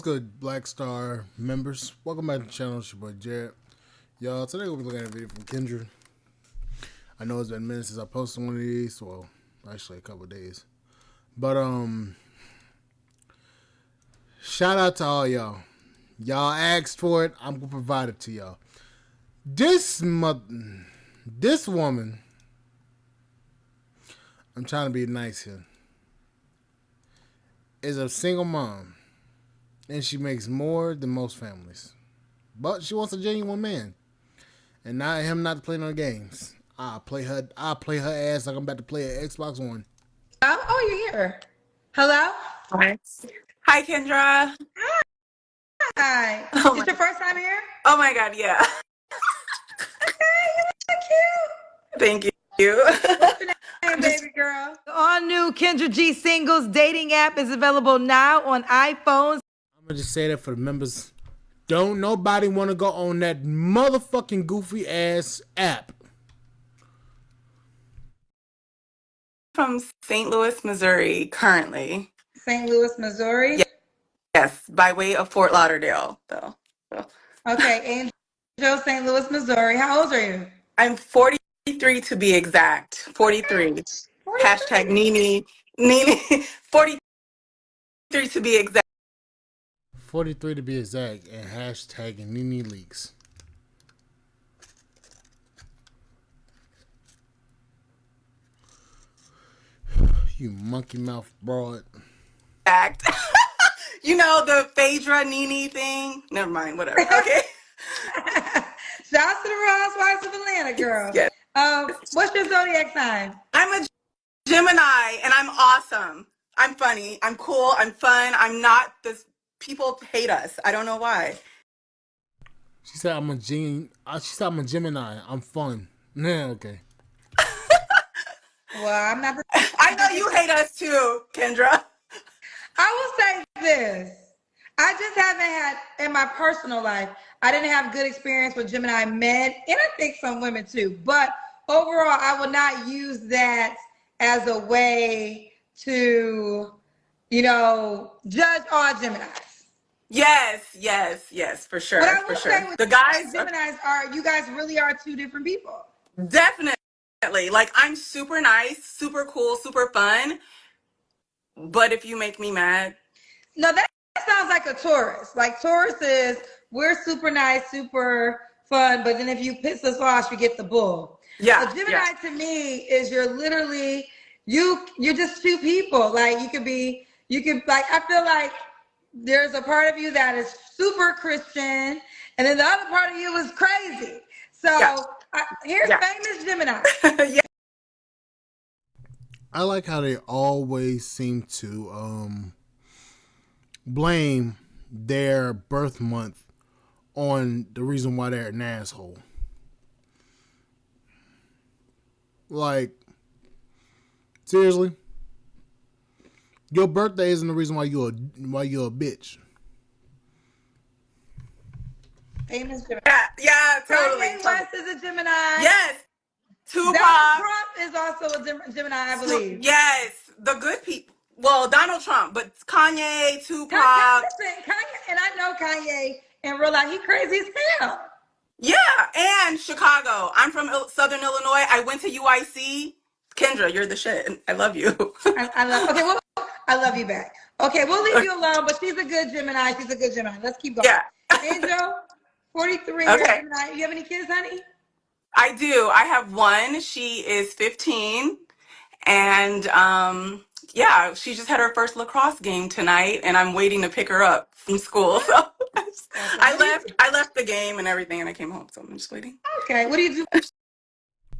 What's good, Black Star members? Welcome back to the channel. It's your boy Jared. Y'all, today we'll be looking at a video from Kendra. I know it's been minutes since I posted one of these. Well, actually a couple of days. But, shout out to all y'all. Y'all asked for it. I'm going to provide it to y'all. This woman, I'm trying to be nice here, is a single mom. And she makes more than most families. But she wants a genuine man. And not him not to play no games. I'll play her ass like I'm about to play an Xbox One. Oh, you're here. Hello? Hi. Hi, Kendra. Hi. Oh It's my, your first time here? oh my God, yeah. So cute. Thank you. What's your name, baby girl? The all-new Kendra G Singles dating app is available now on iPhones. I'm going to just say that for the members. Don't nobody want to go on that motherfucking goofy ass app. From St. Louis, Missouri, currently. St. Louis, Missouri? Yes, by way of Fort Lauderdale, though. So, Okay, Angel, St. Louis, Missouri. How old are you? I'm 43 to be exact. 43. 43. Hashtag Nene. Nene. 43 to be exact. 43 to be exact. And hashtag Nene Leaks. You monkey mouth broad. Act. You know, the Phaedra Nene thing? Never mind, whatever. Okay. Shout out to the Real Housewives of Atlanta, girl. Yes. What's your zodiac sign? I'm a Gemini, and I'm awesome. I'm funny. I'm cool. I'm fun. I'm not this. People hate us. I don't know why. She said I'm a Gemini. I'm fun. Yeah, okay. Well, I'm not the I know you hate us too, Kendra. I will say this. I just haven't had, in my personal life, I didn't have good experience with Gemini men, and I think some women too. But overall, I will not use that as a way to, judge all Geminis. Yes, for sure. But I For will sure. say with The guys, Geminis you guys really are two different people. definitely. Like, I'm super nice, super cool, super fun. But if you make me mad. No, that sounds like a Taurus. Like Taurus is, we're super nice, super fun, but then if you piss us off, you get the bull. Yeah. So Gemini to me is you're literally, you're just two people. Like I feel like there's a part of you that is super Christian, and then the other part of you is crazy. So here's famous Gemini. Yeah. I like how they always seem to blame their birth month on the reason why they're an asshole. Like, seriously? Your birthday isn't the reason why you're a bitch. Famous Gemini. Yeah, totally. Kanye West is a Gemini. Yes. Tupac. Donald Trump is also a Gemini, I believe. Yes, the good people. Well, Donald Trump, but Kanye, Tupac. Kanye, and I know Kanye in real life. He crazy as hell. Yeah, and Chicago. I'm from Southern Illinois. I went to UIC. Kendra, you're the shit. I love you. I love you back. Okay, we'll leave you alone, but she's a good Gemini. She's a good Gemini. Let's keep going. Yeah. Angel, 43, Okay. Gemini. You have any kids, honey? I do. I have one. She is 15. And she just had her first lacrosse game tonight, and I'm waiting to pick her up from school. So I left the game and everything, and I came home. So I'm just waiting. Okay, what do you do?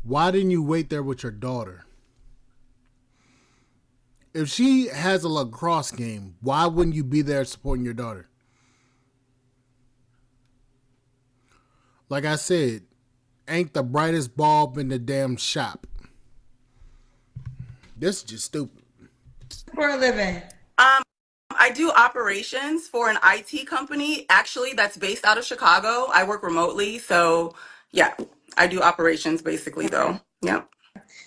Why didn't you wait there with your daughter? If she has a lacrosse game, why wouldn't you be there supporting your daughter? Like I said, ain't the brightest bulb in the damn shop. This is just stupid. For a living? I do operations for an IT company, actually, that's based out of Chicago. I work remotely, so yeah, I do operations basically, though. Yeah.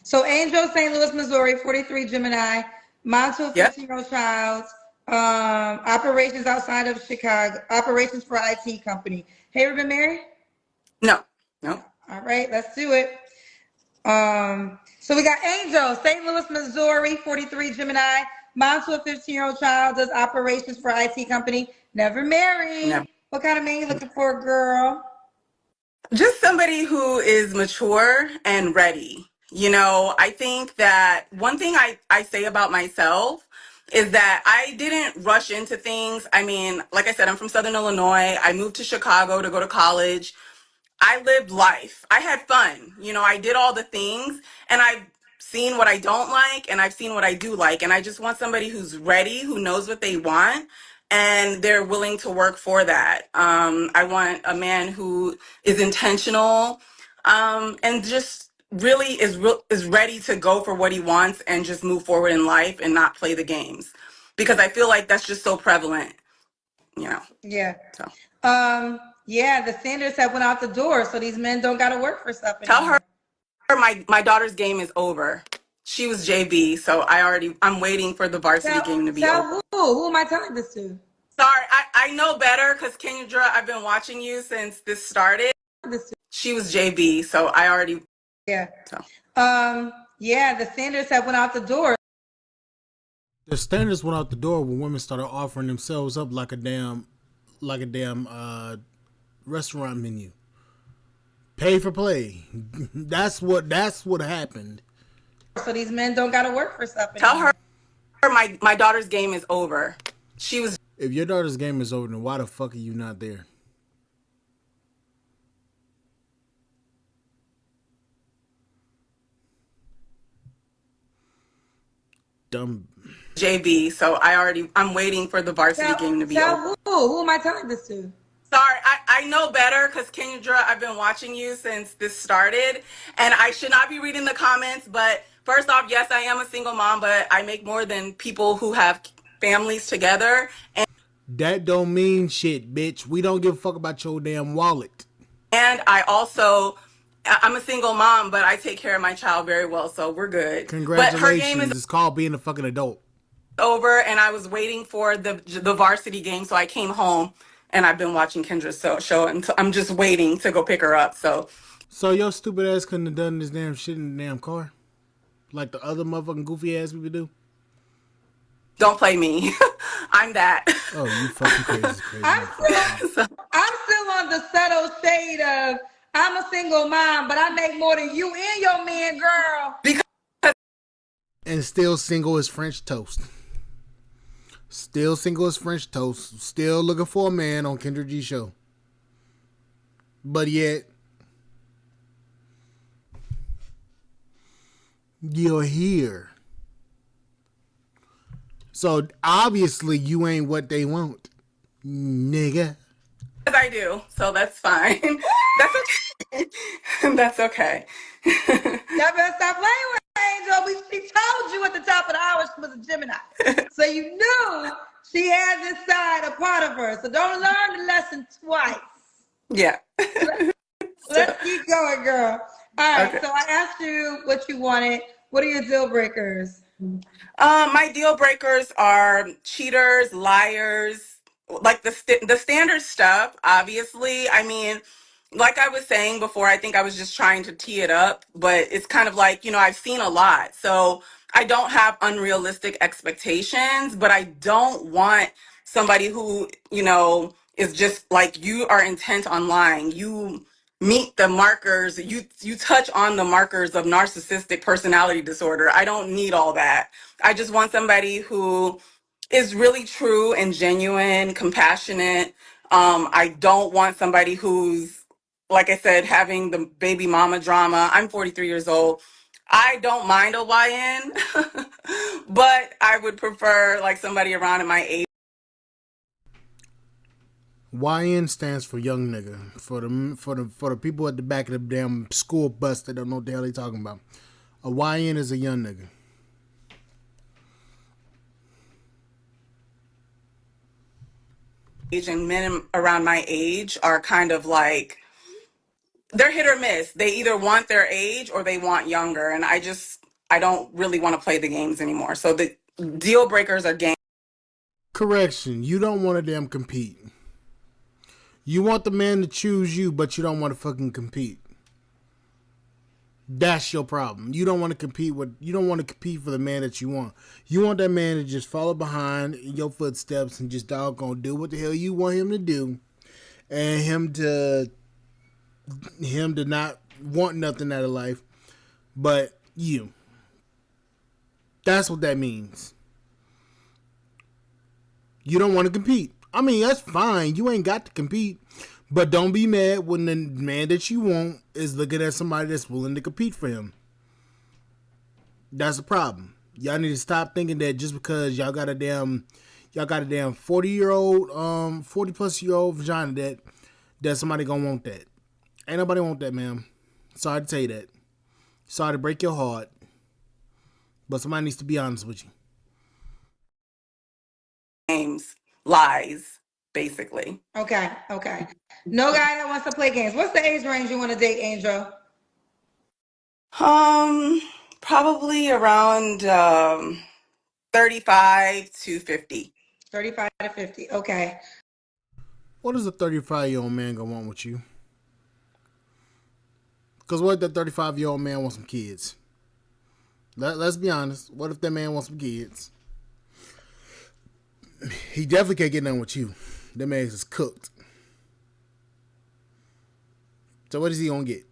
So Angel, St. Louis, Missouri, 43 Gemini, mom to a 15-year-old child. Operations outside of Chicago. Operations for IT company. Have you ever been married? No, no. All right, let's do it. So we got Angel, St. Louis, Missouri, 43, Gemini. Mom to a 15-year-old child, does operations for IT company. Never Never. married. What kind of man you looking for, girl? Just somebody who is mature and ready. I think that one thing I say about myself is that I didn't rush into things. I mean, like I said, I'm from Southern Illinois. I moved to Chicago to go to college. I lived life. I had fun. I did all the things, and I've seen what I don't like and I've seen what I do like. And I just want somebody who's ready, who knows what they want, and they're willing to work for that. I want a man who is intentional, and just really is ready to go for what he wants and just move forward in life and not play the games, because I feel like that's just so prevalent, Yeah. so. Yeah, the standards have went out the door, so these men don't gotta work for stuff Tell her anymore. my daughter's game is over. She was JV, so I'm waiting for the varsity game to be over. Tell who? Who am I telling this to? Sorry, I know better because Kendra, I've been watching you since this started. This to. She was JV, so I already. Yeah. So. Yeah, the standards have went out the door. The standards went out the door when women started offering themselves up like a damn restaurant menu. Pay for play. That's what happened. So these men don't gotta work for stuff Tell anymore. her my daughter's game is over. She was. If your daughter's game is over, then why the fuck are you not there? Dumb. JV, so I'm waiting for the varsity game to be over. Tell who? Who am I telling this to? Sorry, I know better because Kendra, I've been watching you since this started, and I should not be reading the comments. But first off, yes, I am a single mom, but I make more than people who have families together. And that don't mean shit, bitch. We don't give a fuck about your damn wallet. And I'm a single mom, but I take care of my child very well, so we're good. Congratulations. But her game is it's called being a fucking adult. Over, and I was waiting for the varsity game, so I came home. And I've been watching Kendra's show, and I'm just waiting to go pick her up. So your stupid ass couldn't have done this damn shit in the damn car, like the other motherfucking goofy ass people do. Don't play me. I'm that. Oh, you fucking crazy. I'm still on the subtle shade of I'm a single mom, but I make more than you and your man, girl. And still single as French toast. Still single as French toast. Still looking for a man on Kendra G show. But yet, you're here. So obviously you ain't what they want, nigga. I do, so that's fine. That's okay. That's okay. Y'all better stop playing with Angel. She told you at the top of the hour she was a Gemini. So you knew she had this side a part of her. So don't learn the lesson twice. Yeah. Let's keep going, girl. All right, okay. So I asked you what you wanted. What are your deal breakers? My deal breakers are cheaters, liars, like the standard stuff, obviously. I mean, like I was saying before, I think I was just trying to tee it up, but it's kind of like, I've seen a lot. So I don't have unrealistic expectations, but I don't want somebody who, is just like, you are intent on lying. You meet the markers, you touch on the markers of narcissistic personality disorder. I don't need all that. I just want somebody who is really true and genuine, compassionate. I don't want somebody who's, like I said, having the baby mama drama. I'm 43 years old. I don't mind a YN, but I would prefer like somebody around in my age. YN stands for young nigga. For the people at the back of the damn school bus that don't know what the hell they talking about. A YN is a young nigga. And men around my age are kind of like, they're hit or miss. They either want their age or they want younger. And I don't really want to play the games anymore. So the deal breakers are games. Correction, you don't want to damn compete. You want the man to choose you, but you don't want to fucking compete. That's your problem. You don't want to compete with. You don't want to compete for the man that you want. You want that man to just follow behind in your footsteps and just doggone do what the hell you want him to do, and him to not want nothing out of life, but you. That's what that means. You don't want to compete. I mean, that's fine. You ain't got to compete. But don't be mad when the man that you want is looking at somebody that's willing to compete for him. That's the problem. Y'all need to stop thinking that just because y'all got a damn 40-year-old, 40-plus-year-old vagina that somebody gonna want that. Ain't nobody want that, ma'am. Sorry to tell you that. Sorry to break your heart. But somebody needs to be honest with you. Games, lies, basically. Okay. No guy that wants to play games. What's the age range you want to date, Angel? Probably around 35 to 50. 35 to 50. Okay. What is a 35-year-old man gonna want with you? Because what if that 35-year-old man wants some kids? Let's be honest. What if that man wants some kids? He definitely can't get none with you. That man is cooked. So what is he gonna get?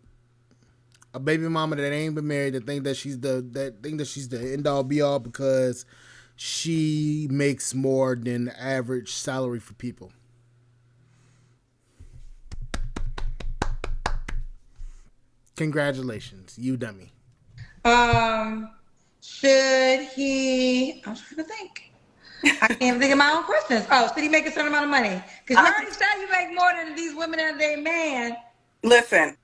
A baby mama that ain't been married that think that she's the end all be all because she makes more than the average salary for people. Congratulations, you dummy. Should he? I'm trying to think. I can't even think of my own questions. Oh, should he make a certain amount of money? Because you already said you make more than these women and their man. Listen,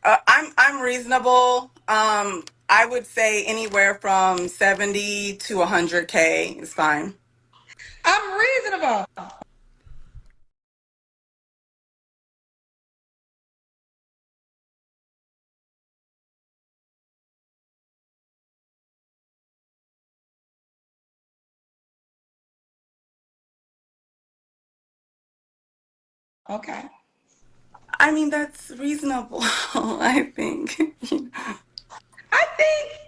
I'm reasonable. I would say anywhere from 70 to 100K is fine. I'm reasonable. Okay. I mean, that's reasonable, I think. I think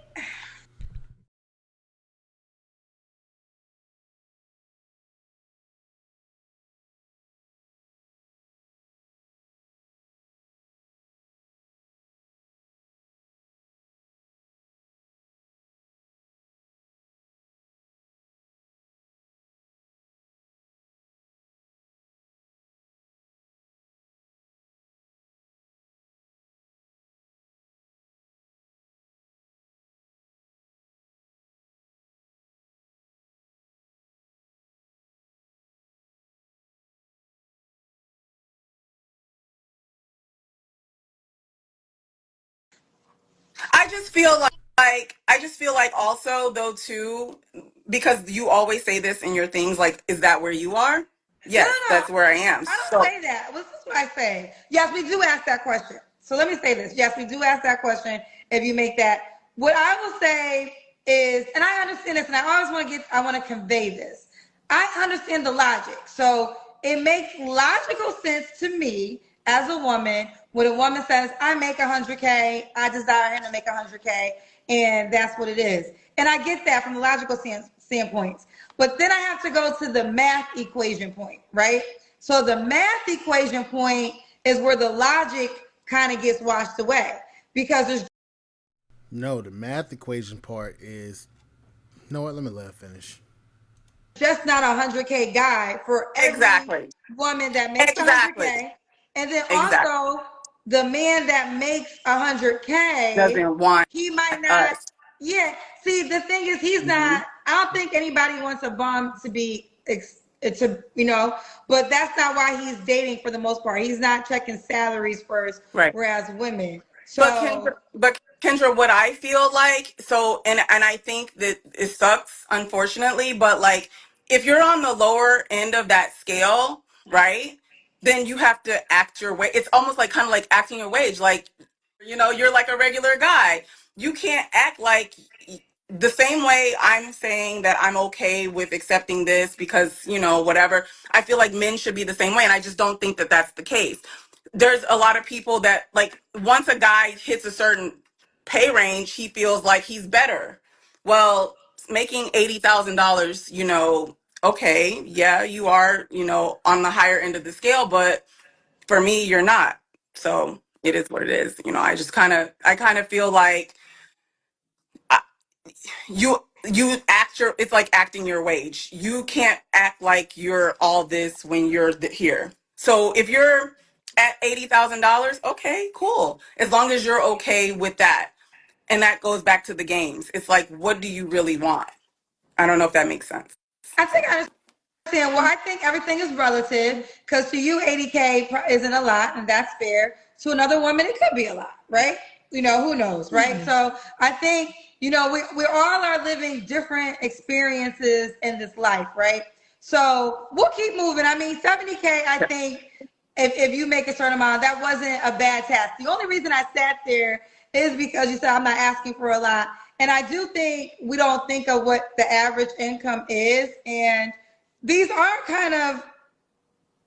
I just feel like also though too, because you always say this in your things, like, is that where you are? Yes, no. that's where I am. I So don't say that. Well, this is what I say. Yes, we do ask that question. So let me say this. Yes, we do ask that question if you make that. What I will say is, and I understand this, and I want to convey this. I understand the logic. So it makes logical sense to me as a woman when a woman says, I make 100K, I desire him to make 100K, and that's what it is. And I get that from the logical standpoint. But then I have to go to the math equation point, right? So the math equation point is where the logic kind of gets washed away because there's No, the math equation part is. You know what? Let me let her finish. just not a 100K guy for every exactly. woman that makes Exactly. 100K. And then Exactly. also the man that makes 100K, Doesn't want he might not. us. Yeah. See, the thing is, he's not. I don't think anybody wants a bum to be but that's not why he's dating for the most part. He's not checking salaries first, Right. whereas women. But Kendra, what I feel like, so and I think that it sucks, unfortunately, but like if you're on the lower end of that scale, right, then you have to act your way. It's almost like kind of like acting your wage. Like, you're like a regular guy. You can't act like the same way I'm saying that I'm okay with accepting this because, whatever, I feel like men should be the same way. And I just don't think that that's the case. There's a lot of people that, like, once a guy hits a certain pay range, he feels like he's better. Well, making $80,000, okay, yeah, you are, on the higher end of the scale, but for me, you're not. So it is what it is. I kind of feel like you act your it's like acting your wage. You can't act like you're all this when you're here. So if you're at $80,000, okay, cool, as long as you're okay with that. And that goes back to the games. It's like, what do you really want? I don't know if that makes sense. I think I understand. Well, I think everything is relative because to you, 80K isn't a lot, and that's fair. To another woman, it could be a lot, right? Who knows, right? Mm-hmm. So I think, we all are living different experiences in this life, right? So we'll keep moving. I mean, 70K, I think if you make a certain amount, that wasn't a bad task. The only reason I sat there is because you said I'm not asking for a lot. And I do think we don't think of what the average income is. And these are kind of,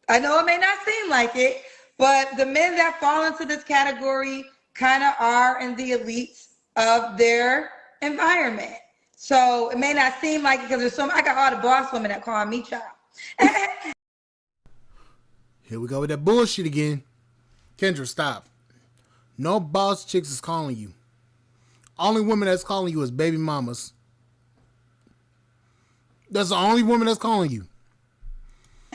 I know it may not seem like it, but the men that fall into this category kind of are in the elites of their environment. So it may not seem like it because I got all the boss women that call me child. Here we go with that bullshit again. Kendra, stop. No boss chicks is calling you. Only woman that's calling you is baby mamas. That's the only woman that's calling you.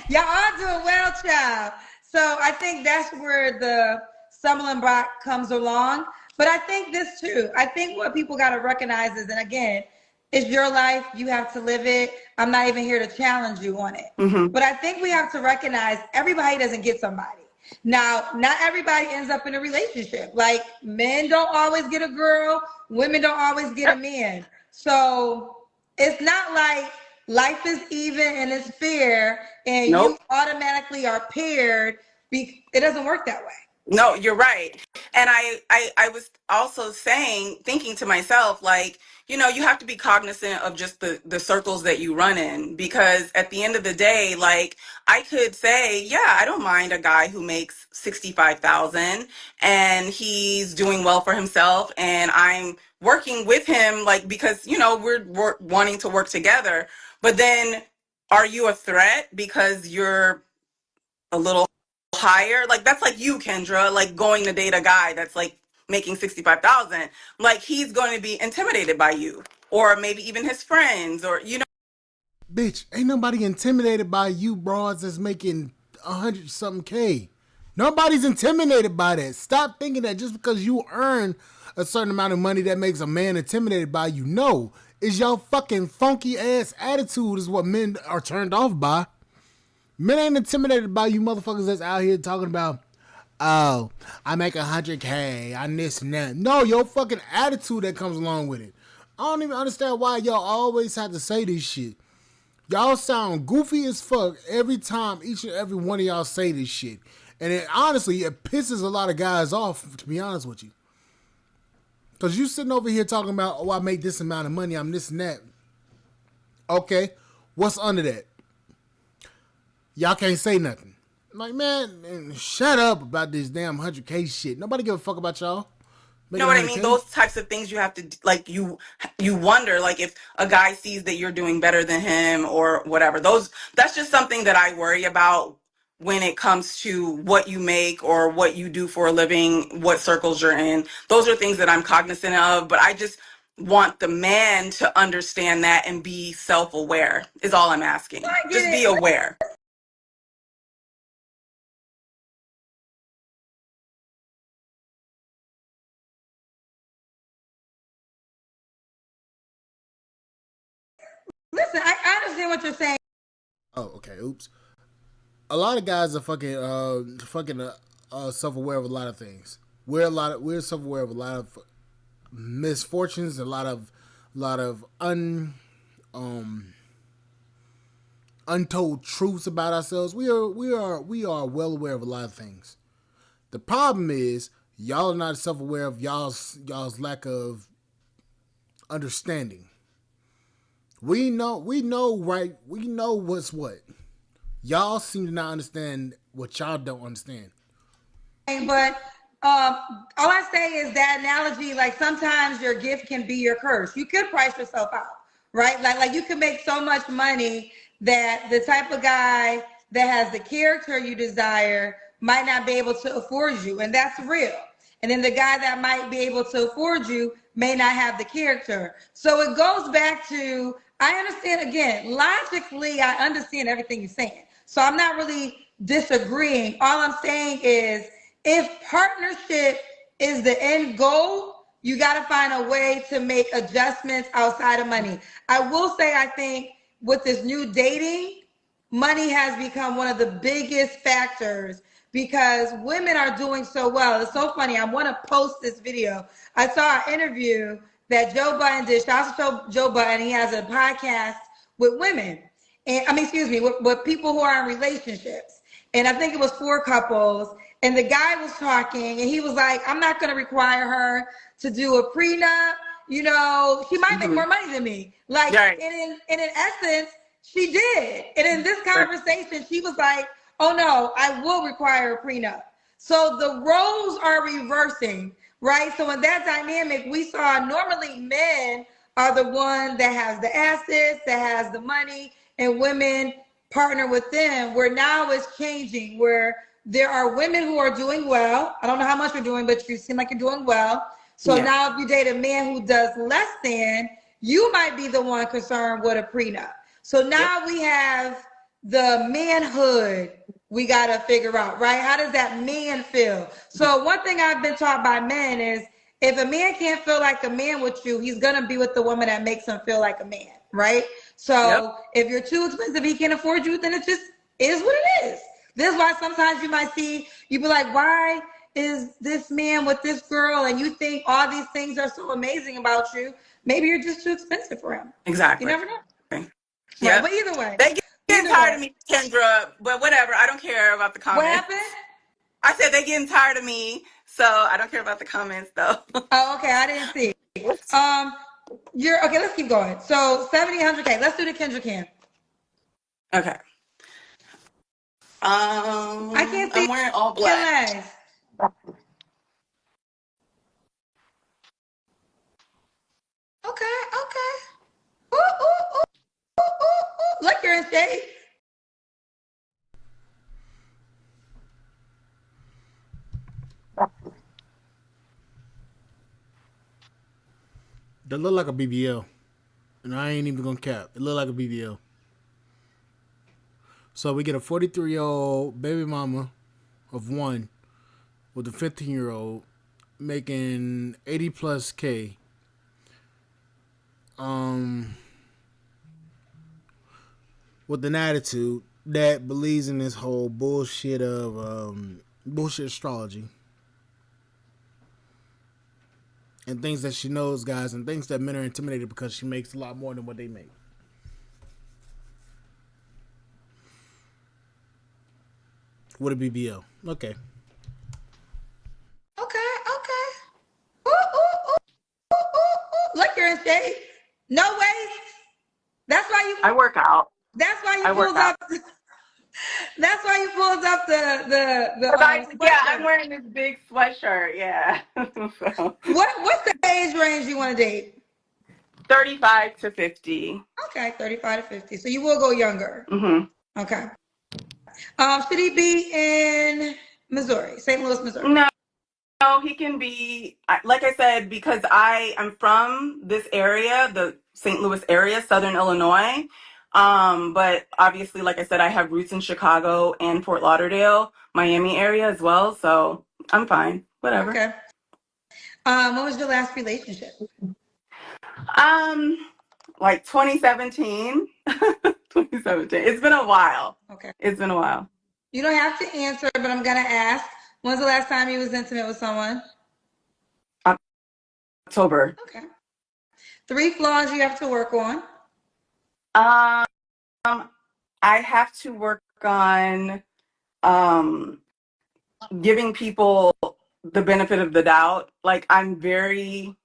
Y'all are doing well, child. So I think that's where the stumbling block comes along. But I think this too. I think what people got to recognize is, and again, it's your life. You have to live it. I'm not even here to challenge you on it. Mm-hmm. But I think we have to recognize everybody doesn't get somebody. Now, not everybody ends up in a relationship. Like, men don't always get a girl. Women don't always get a man. So it's not like life is even and it's fair and you automatically are paired. It doesn't work that way. No, you're right. And I was also thinking to myself, like, you have to be cognizant of just the circles that you run in, because at the end of the day, like, I could say, yeah, I don't mind a guy who makes 65,000 and he's doing well for himself and I'm working with him, like, because, we're wanting to work together. But then are you a threat because you're a little higher? Like, that's like you, Kendra, like going to date a guy that's like making 65,000. Like, he's going to be intimidated by you, or maybe even his friends, or Bitch, ain't nobody intimidated by you broads that's making 100 something K. Nobody's intimidated by that. Stop thinking that just because you earn a certain amount of money that makes a man intimidated by you. No, it's your fucking funky ass attitude is what men are turned off by. Men ain't intimidated by you motherfuckers that's out here talking about, oh, I make 100K, I this and that. No, your fucking attitude that comes along with it. I don't even understand why y'all always have to say this shit. Y'all sound goofy as fuck every time each and every one of y'all say this shit. And honestly, it pisses a lot of guys off, to be honest with you. Because you sitting over here talking about, oh, I make this amount of money, I'm this and that. Okay, what's under that? Y'all can't say nothing. I'm like, man, shut up about this damn 100K shit. Nobody give a fuck about y'all. You know what I mean? Those types of things you have to, like, you wonder, like, if a guy sees that you're doing better than him or whatever. That's just something that I worry about when it comes to what you make or what you do for a living, what circles you're in. Those are things that I'm cognizant of, but I just want the man to understand that and be self-aware is all I'm asking. Just be aware. Listen, I understand what you're saying. Oh, okay. Oops. A lot of guys are fucking self-aware of a lot of things. We're self-aware of a lot of misfortunes, a lot of untold truths about ourselves. We are well aware of a lot of things. The problem is y'all are not self-aware of y'all's lack of understanding. We know, right? We know what's what. Y'all seem to not understand what y'all don't understand. But all I say is that analogy, like sometimes your gift can be your curse. You could price yourself out, right? Like you can make so much money that the type of guy that has the character you desire might not be able to afford you, and that's real. And then the guy that might be able to afford you may not have the character. So it goes back to, I understand, again, logically, I understand everything you're saying. So I'm not really disagreeing. All I'm saying is, if partnership is the end goal, you got to find a way to make adjustments outside of money. I will say, I think with this new dating, money has become one of the biggest factors because women are doing so well. It's so funny. I want to post this video. I saw an interview that Joe Budden did. Shout out to Joe Budden. He has a podcast with women. And I mean, excuse me, with people who are in relationships. And I think it was 4 couples. And the guy was talking and he was like, I'm not going to require her to do a prenup. You know, she might make more money than me. Like, Right. and in essence, she did. And in this conversation, she was like, oh no, I will require a prenup. So the roles are reversing, right? So in that dynamic, we saw normally men are the one that has the assets, that has the money, and women partner with them, where now it's changing, where there are women who are doing well. I don't know how much you're doing, but you seem like you're doing well. So now if you date a man who does less than, you might be the one concerned with a prenup. So now we have the manhood we got to figure out, right? How does that man feel? So one thing I've been taught by men is if a man can't feel like a man with you, he's going to be with the woman that makes him feel like a man, right? So if you're too expensive, he can't afford you, then it just is what it is. This is why sometimes you might see, you be like, why is this man with this girl? And you think all these things are so amazing about you. Maybe you're just too expensive for him. Exactly. You never know. Yeah. Right, but either way. They getting tired of me, Kendra, but whatever. I don't care about the comments. What happened? I said they getting tired of me, so I don't care about the comments though. Oh, okay. I didn't see. You're okay. Let's keep going. So 70, 100K. Let's do the Kendra Cam. Okay. I can't see. I'm wearing all black. Legs. Okay. Okay. Ooh, ooh, ooh, ooh, ooh, ooh. Look, you're in shade. That look like a BBL. And I ain't even gonna cap. It look like a BBL. So we get a 43-year-old baby mama of 1 with a 15-year-old making 80 plus K. With an attitude that believes in this whole bullshit of bullshit astrology. And things that she knows, guys, and thinks that men are intimidated because she makes a lot more than what they make. With a BBL. Okay. Okay. Okay. Ooh, ooh, ooh, ooh, ooh, ooh. Look, you're in shade. No waist. That's why you. I work out. That's why you pulled up. That's why you pulled up the yeah, I'm wearing this big sweatshirt. Yeah. So. What's the age range you want to date? 35 to 50. Okay, 35 to 50. So you will go younger. Mm-hmm. Okay. Should he be in Missouri, St. Louis, Missouri? No, he can be, like I said, because I'm from this area, the St. Louis area, Southern Illinois. But obviously, like I said, I have roots in Chicago and Fort Lauderdale, Miami area as well. So I'm fine. Whatever. Okay. What was your last relationship? Like 2017. 2017. It's been a while. Okay. It's been a while. You don't have to answer, but I'm gonna ask. When's the last time you was intimate with someone? October. Okay. 3 flaws you have to work on. I have to work on giving people the benefit of the doubt. Like I'm very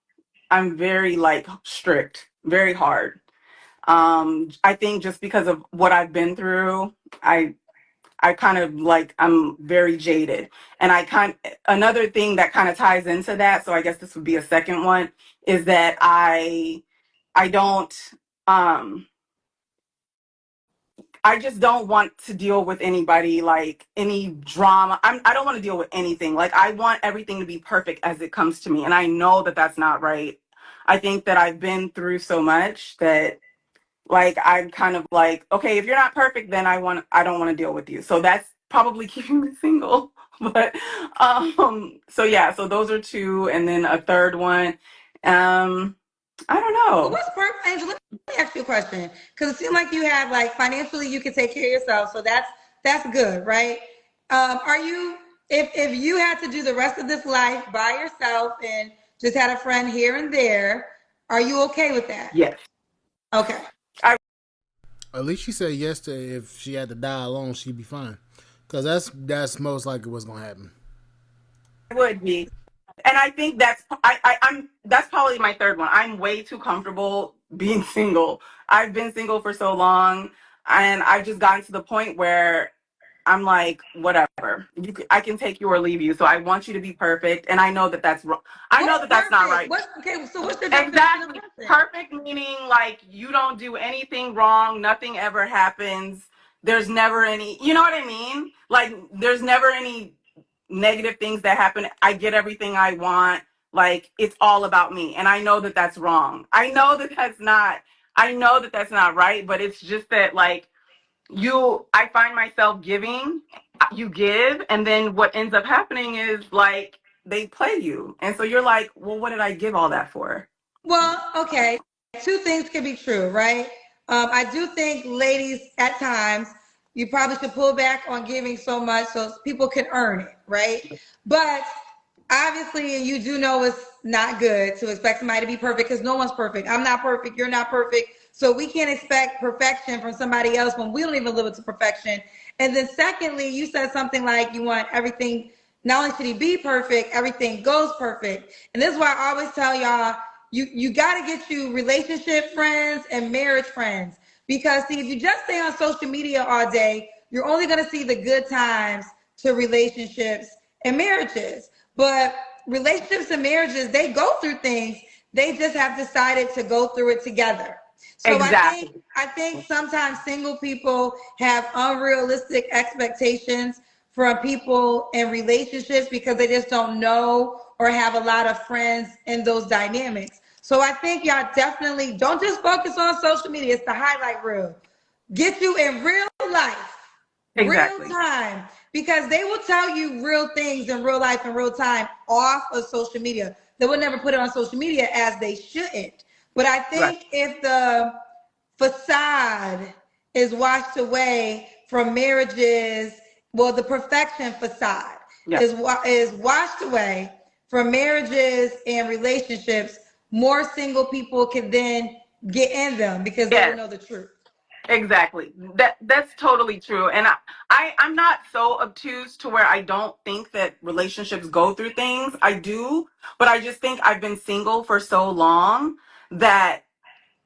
like strict, very hard. I think just because of what I've been through, I kind of like I'm very jaded. And another thing that kind of ties into that, so I guess this would be a second one, is that I don't um I just don't want to deal with anybody, like any drama. I don't want to deal with anything. Like I want everything to be perfect as it comes to me, and I know that that's not right. I think that I've been through so much that like I'm kind of like, okay, if you're not perfect, then I don't want to deal with you. So that's probably keeping me single. But so yeah, so those are two, and then a third one. I don't Well, know. what's perfect, Angela? Let me ask you a question, because it seems like you have like financially you can take care of yourself, so that's good, right? Are you if you had to do the rest of this life by yourself and just had a friend here and there, are you okay with that? Yes. Okay. At least she said yes to if she had to die alone, she'd be fine. Cause that's most likely what's gonna happen. I would be. And I think I'm that's probably my third one. I'm way too comfortable being single. I've been single for so long, and I've just gotten to the point where I'm like, whatever. I can take you or leave you. So I want you to be perfect, and I know that that's wrong. I know What's that that's not perfect? right. Okay? So what's the definition of Exactly. perfect? Perfect meaning like you don't do anything wrong, nothing ever happens. There's never any, you know what I mean? Like there's never any negative things that happen. I get everything I want. Like it's all about me. And I know that that's wrong. I know that that's not right, but it's just that like I find myself giving, you give, and then what ends up happening is like they play you. And so you're like, well, what did I give all that for? Well, okay. Two things can be true, right? I do think, ladies, at times, you probably should pull back on giving so much so people can earn it, right? But obviously, you do know it's not good to expect somebody to be perfect because no one's perfect. I'm not perfect. You're not perfect. So we can't expect perfection from somebody else when we don't even live it to perfection. And then, secondly, you said something like you want everything. Not only should he be perfect, everything goes perfect. And this is why I always tell y'all, you got to get you relationship friends and marriage friends. Because see, if you just stay on social media all day, you're only going to see the good times to relationships and marriages. But relationships and marriages, they go through things. They just have decided to go through it together. So Exactly. I think sometimes single people have unrealistic expectations from people in relationships because they just don't know or have a lot of friends in those dynamics. So I think y'all definitely don't just focus on social media. It's the highlight reel. Get you in real life, real Exactly. time, because they will tell you real things in real life in real time off of social media. They would never put it on social media as they shouldn't. But I Right. think if the facade is washed away from marriages, well, the perfection facade Yeah. is washed away from marriages and relationships, more single people can then get in them because they will Yes. know the truth. Exactly. That's totally true. And I'm not so obtuse to where I don't think that relationships go through things. I do, but I just think I've been single for so long that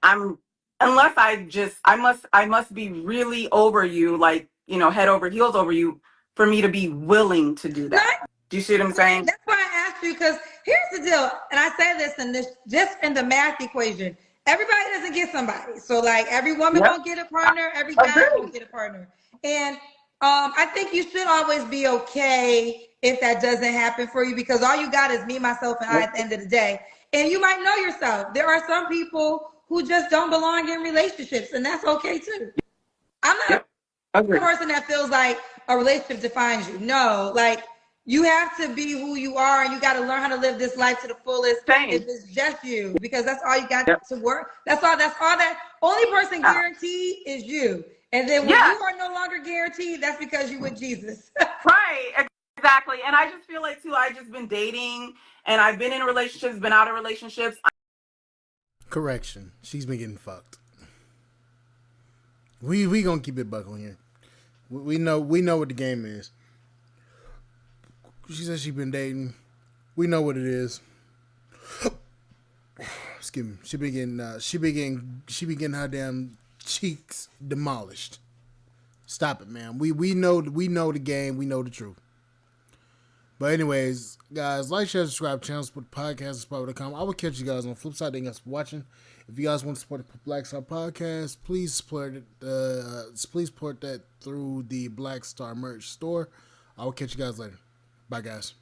I'm unless I must be really over you, like, head over heels over you for me to be willing to do No, that. Do you see what I'm saying? that's why I asked you, because here's the deal, and I say this in this just in the math equation. Everybody doesn't get somebody. So like every woman Yep. won't get a partner, every I guy agree. won't get a partner. And I think you should always be okay if that doesn't happen for you because all you got is me, myself, and I Yep. at the end of the day. And you might know yourself. There are some people who just don't belong in relationships, and that's okay too. I'm not Yep. Agree. person that feels like a relationship defines you. No, like you have to be who you are and you got to learn how to live this life to the fullest if Same. it's just you because that's all you got Yep. to work. That's all that only person Uh, guaranteed is you. And then when you yeah. are no longer guaranteed, that's because you with Jesus. Right. Exactly. And I just feel like too, I just been dating and I've been in relationships, been out of relationships. Correction. She's been getting fucked. We gonna keep it buck on here. We know what the game is. She said she been dating. We know what it is. excuse me. She be getting her damn cheeks demolished. Stop it, man. We know the game. We know the truth. But anyways, guys, like, share, subscribe, channel, support the podcast, support.com. I will catch you guys on the flip side. Thank you guys for watching. If you guys want to support the Black Star Podcast, please support it. Please support that through the Black Star merch store. I will catch you guys later. Bye, guys.